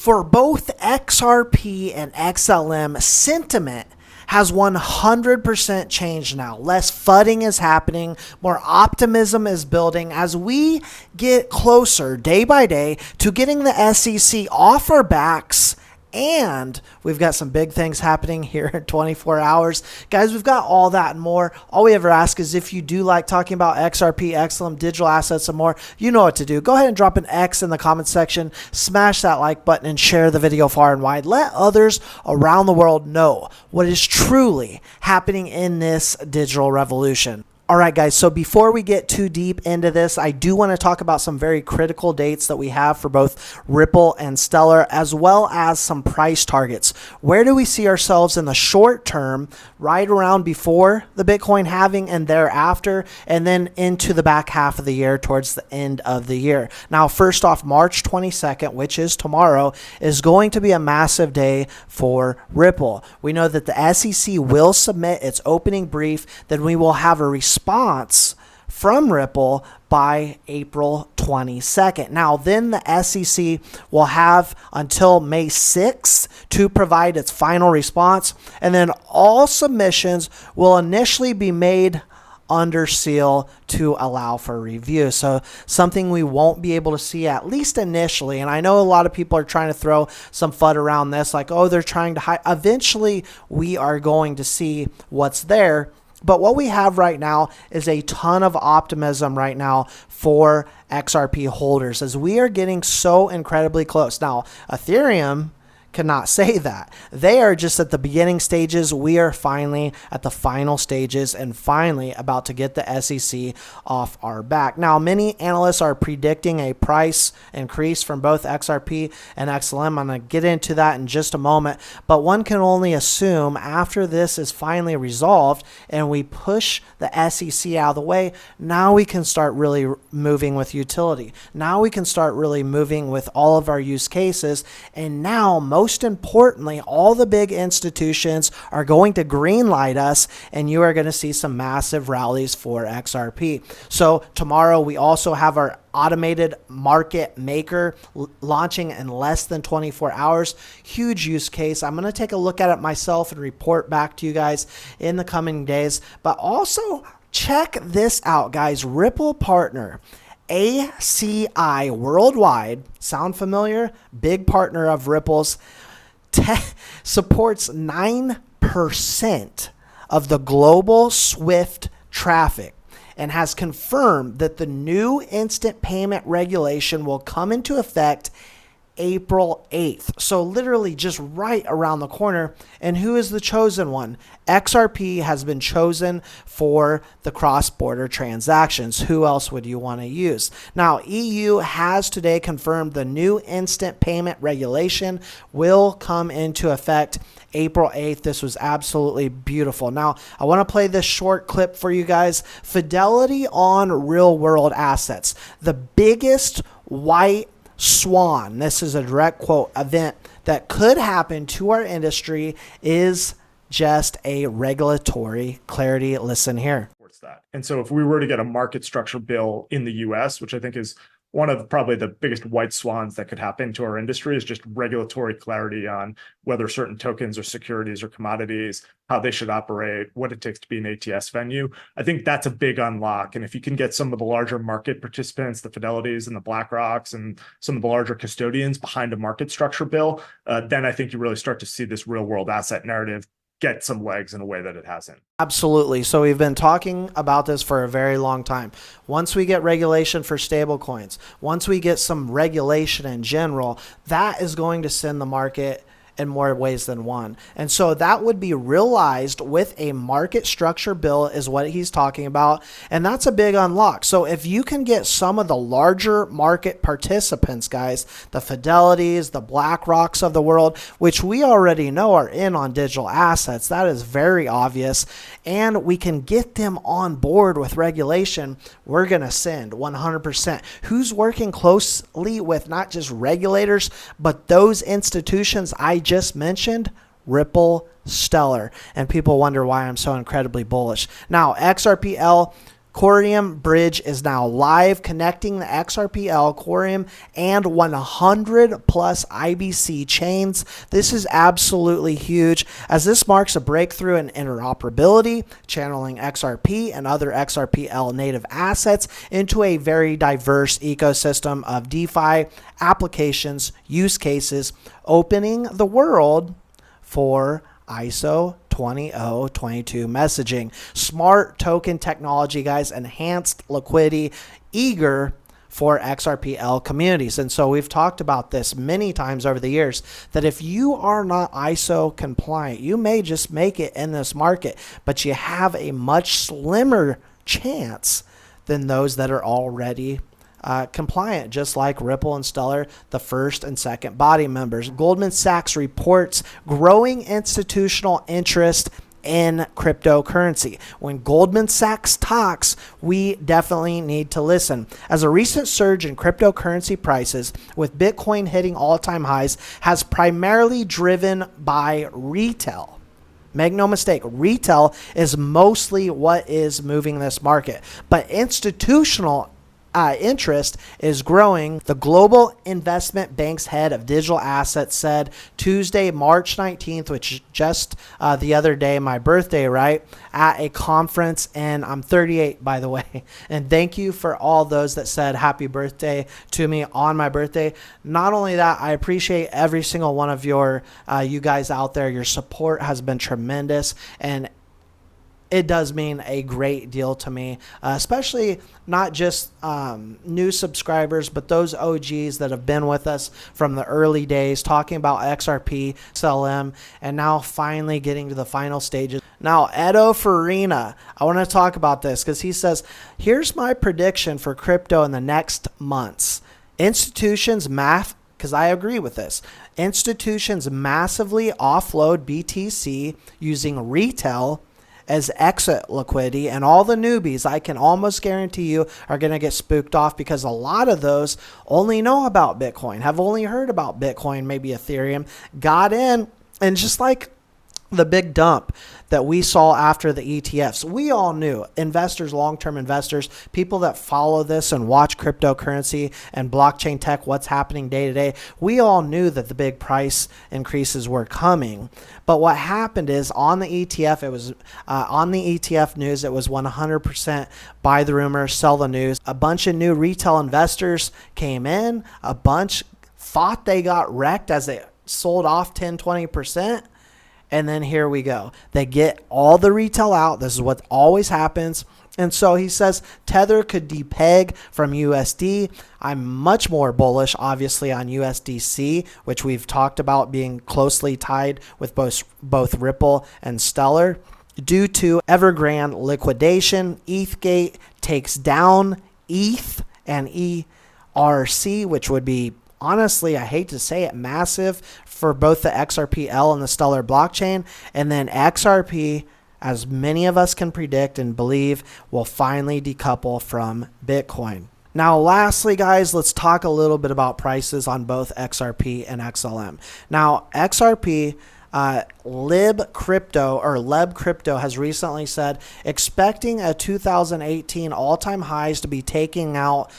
For both XRP and XLM, sentiment has 100% changed now. Less fudding is happening, more optimism is building as we get closer day by day to getting the SEC off our backs. And we've got some big things happening here in 24 hours. Guys, we've got all that and more. All we ever ask is if you do like talking about XRP, XLM, digital assets, and more, you know what to do. Go ahead and drop an X in the comment section. Smash that like button and share the video far and wide. Let others around the world know what is truly happening in this digital revolution. All right, guys, so before we get too deep into this, I do want to talk about some very critical dates that we have for both Ripple and Stellar, as well as some price targets. Where do we see ourselves in the short term, right around before the Bitcoin halving and thereafter, and then into the back half of the year towards the end of the year? Now, first off, March 22nd, which is tomorrow, is going to be a massive day for Ripple. We know that the SEC will submit its opening brief, then we will have a response from Ripple by April 22nd. Now, then the SEC will have until May 6th to provide its final response, and then all submissions will initially be made under seal to allow for review. So something we won't be able to see, at least initially. And I know a lot of people are trying to throw some FUD around this, like, oh, they're trying to hide. Eventually, we are going to see what's there. But what we have right now is a ton of optimism right now for XRP holders as we are getting so incredibly close. Now, Ethereum cannot say that. They are just at the beginning stages. We are finally at the final stages and finally about to get the SEC off our back. Now, many analysts are predicting a price increase from both XRP and XLM. I'm going to get into that in just a moment, but one can only assume after this is finally resolved and we push the SEC out of the way, now we can start really moving with utility. Now we can start really moving with all of our use cases. And now, most importantly, all the big institutions are going to green light us, and you are going to see some massive rallies for XRP. So tomorrow we also have our automated market maker launching in less than 24 hours. Huge use case. I'm going to take a look at it myself and report back to you guys in the coming days. But also check this out, guys. Ripple partner ACI Worldwide, sound familiar? Big partner of Ripple's, supports 9% of the global SWIFT traffic and has confirmed that the new instant payment regulation will come into effect April 8th. So literally just right around the corner. And who is the chosen one? XRP has been chosen for the cross-border transactions. Who else would you want to use? Now, EU has today confirmed the new instant payment regulation will come into effect April 8th. This was absolutely beautiful. Now, I want to play this short clip for you guys. Fidelity on real-world assets. The biggest white swan, this is a direct quote, event that could happen to our industry is just a regulatory clarity. Listen here. That. And so if we were to get a market structure bill in the US, which I think is one of probably the biggest white swans that could happen to our industry, is just regulatory clarity on whether certain tokens or securities or commodities, how they should operate, what it takes to be an ATS venue. I think that's a big unlock. And if you can get some of the larger market participants, the Fidelities and the BlackRocks and some of the larger custodians behind a market structure bill, then I think you really start to see this real world asset narrative get some legs in a way that it hasn't. Absolutely. So we've been talking about this for a very long time. Once we get regulation for stablecoins, once we get some regulation in general, that is going to send the market in more ways than one. And so that would be realized with a market structure bill is what he's talking about. And that's a big unlock. So if you can get some of the larger market participants, guys, the Fidelities, the BlackRocks of the world, which we already know are in on digital assets, that is very obvious. And we can get them on board with regulation, we're going to send 100%. Who's working closely with not just regulators, but those institutions I just mentioned? Ripple, Stellar. And people wonder why I'm so incredibly bullish. Now, XRPL, Corium bridge is now live, connecting the XRPL, Corium, and 100 plus IBC chains. This is absolutely huge, as this marks a breakthrough in interoperability, channeling XRP and other XRPL native assets into a very diverse ecosystem of DeFi applications, use cases, opening the world for ISO 20022 messaging. Smart token technology, guys, enhanced liquidity, eager for XRPL communities. And so we've talked about this many times over the years, that if you are not ISO compliant, you may just make it in this market, but you have a much slimmer chance than those that are already compliant, just like Ripple and Stellar, the first and second body members. Goldman Sachs reports growing institutional interest in cryptocurrency. When Goldman Sachs talks, we definitely need to listen, as a recent surge in cryptocurrency prices, with Bitcoin hitting all-time highs, has primarily driven by retail. Make no mistake, retail is mostly what is moving this market, but institutional interest is growing. The Global Investment Bank's head of digital assets said Tuesday, March 19th, which is just the other day, my birthday, right, at a conference. And I'm 38, by the way. And thank you for all those that said happy birthday to me on my birthday. Not only that, I appreciate every single one of you guys out there. Your support has been tremendous, and it does mean a great deal to me, especially not just new subscribers, but those OGs that have been with us from the early days, talking about XRP, XLM, and now finally getting to the final stages. Now, Edo Farina, I want to talk about this because he says, here's my prediction for crypto in the next months. Institutions because I agree with this. Institutions massively offload BTC using retail as exit liquidity, and all the newbies, I can almost guarantee you, are going to get spooked off, because a lot of those only know about Bitcoin, have only heard about Bitcoin, maybe Ethereum, got in, and just like the big dump that we saw after the ETFs, we all knew, investors, long-term investors, people that follow this and watch cryptocurrency and blockchain tech, what's happening day to day, we all knew that the big price increases were coming. But what happened is, on the ETF, it was on the ETF news, it was 100% buy the rumor, sell the news. A bunch of new retail investors came in, a bunch thought they got wrecked as they sold off 10-20%. And then here we go. They get all the retail out. This is what always happens. And so he says Tether could depeg from USD. I'm much more bullish, obviously, on USDC, which we've talked about being closely tied with both Ripple and Stellar. Due to Evergrande liquidation, ETHgate takes down ETH and ERC, which would be, honestly, I hate to say it, massive for both the XRPL and the Stellar blockchain. And then XRP, as many of us can predict and believe, will finally decouple from Bitcoin. Now, lastly, guys, let's talk a little bit about prices on both XRP and XLM. Now, XRP, Leb Crypto has recently said, expecting a 2018 all-time highs to be taken out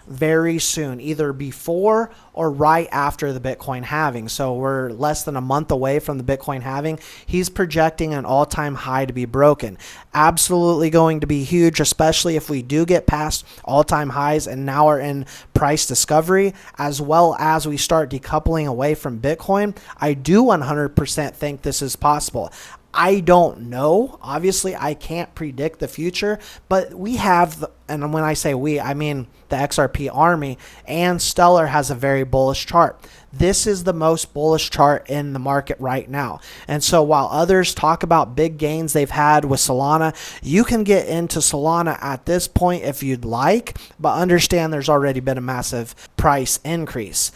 very soon, either before or right after the Bitcoin halving. So we're less than a month away from the Bitcoin halving. He's projecting an all-time high to be broken. Absolutely going to be huge, especially if we do get past all-time highs and now are in price discovery, as well as we start decoupling away from Bitcoin. I do 100% think this is possible. I don't know. Obviously, I can't predict the future, but we have, and when I say we, I mean the XRP army, and Stellar has a very bullish chart. This is the most bullish chart in the market right now. And so while others talk about big gains they've had with Solana, you can get into Solana at this point if you'd like, but understand there's already been a massive price increase.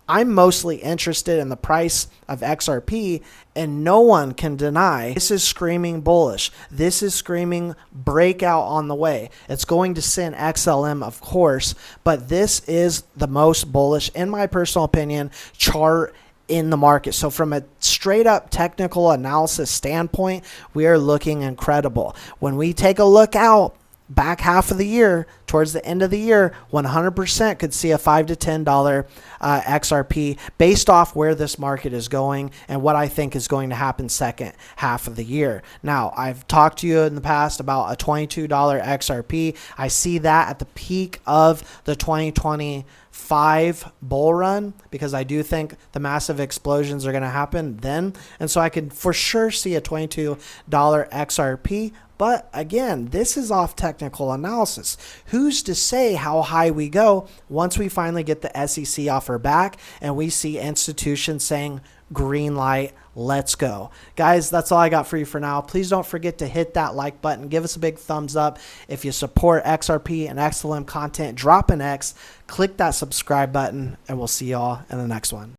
I'm mostly interested in the price of XRP, and no one can deny this is screaming bullish. This is screaming breakout on the way. It's going to send XLM, of course, but this is the most bullish, in my personal opinion, chart in the market. So from a straight up technical analysis standpoint, we are looking incredible. When we take a look out back half of the year, towards the end of the year, 100% could see a $5 to $10 XRP based off where this market is going and what I think is going to happen second half of the year. Now, I've talked to you in the past about a $22 XRP. I see that at the peak of the 2025 bull run, because I do think the massive explosions are going to happen then. And so I could for sure see a $22 XRP. But again, this is off technical analysis. Who's to say how high we go once we finally get the SEC offer back and we see institutions saying, green light, let's go. Guys, that's all I got for you for now. Please don't forget to hit that like button. Give us a big thumbs up. If you support XRP and XLM content, drop an X, click that subscribe button, and we'll see y'all in the next one.